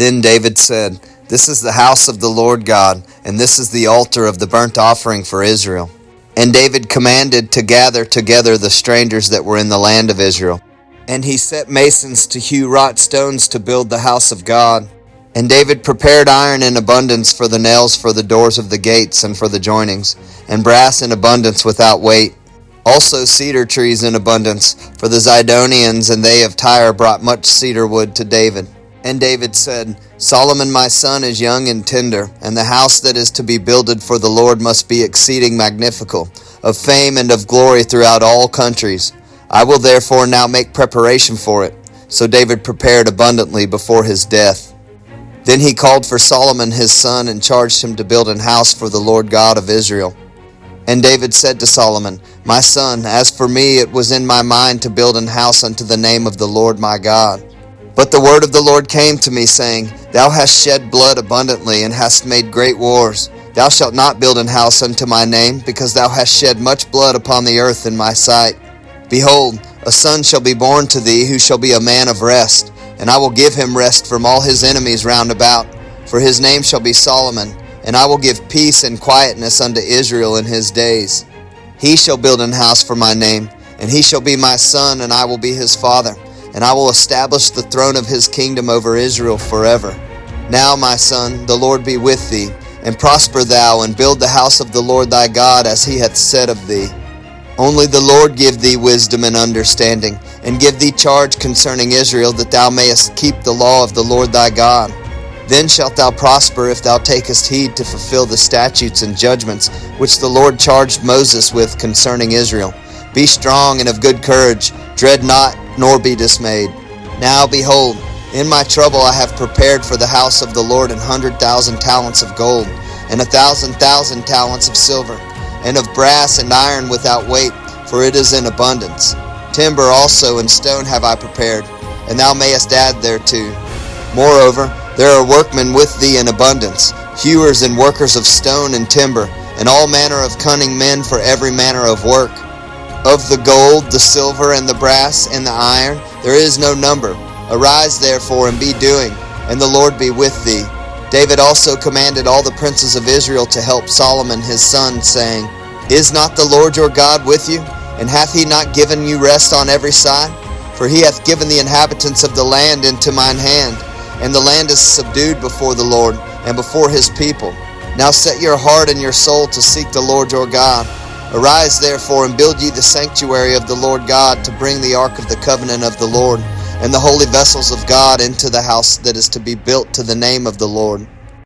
Then David said, "This is the house of the Lord God, and this is the altar of the burnt offering for Israel." And David commanded to gather together the strangers that were in the land of Israel. And he set masons to hew wrought stones to build the house of God. And David prepared iron in abundance for the nails for the doors of the gates and for the joinings, and brass in abundance without weight. Also cedar trees in abundance, for the Zidonians and they of Tyre brought much cedar wood to David. And David said, "Solomon my son is young and tender, and the house that is to be builded for the Lord must be exceeding magnifical, of fame and of glory throughout all countries. I will therefore now make preparation for it." So David prepared abundantly before his death. Then he called for Solomon his son and charged him to build an house for the Lord God of Israel. And David said to Solomon, "My son, as for me, it was in my mind to build an house unto the name of the Lord my God. But the word of the Lord came to me, saying, Thou hast shed blood abundantly, and hast made great wars. Thou shalt not build an house unto my name, because thou hast shed much blood upon the earth in my sight. Behold, a son shall be born to thee, who shall be a man of rest, and I will give him rest from all his enemies round about. For his name shall be Solomon, and I will give peace and quietness unto Israel in his days. He shall build an house for my name, and he shall be my son, and I will be his father. And I will establish the throne of his kingdom over Israel forever. Now, my son, the Lord be with thee, and prosper thou, and build the house of the Lord thy God, as he hath said of thee. Only the Lord give thee wisdom and understanding, and give thee charge concerning Israel, that thou mayest keep the law of the Lord thy God. Then shalt thou prosper if thou takest heed to fulfill the statutes and judgments which the Lord charged Moses with concerning Israel. Be strong and of good courage, dread not, nor be dismayed. Now behold, in my trouble I have prepared for the house of the Lord 100,000 talents of gold, and 1,000 talents of silver, and of brass and iron without weight, for it is in abundance. Timber also and stone have I prepared, and thou mayest add thereto. Moreover, there are workmen with thee in abundance, hewers and workers of stone and timber, and all manner of cunning men for every manner of work. Of the gold, the silver, and the brass, and the iron, there is no number. Arise therefore and be doing, and the Lord be with thee. David also commanded all the princes of Israel to help Solomon his son, saying, Is not the Lord your God with you? And hath he not given you rest on every side? For he hath given the inhabitants of the land into mine hand, and the land is subdued before the Lord, and before his people. Now set your heart and your soul to seek the Lord your God. Arise therefore and build ye the sanctuary of the Lord God, to bring the ark of the covenant of the Lord, and the holy vessels of God into the house that is to be built to the name of the Lord.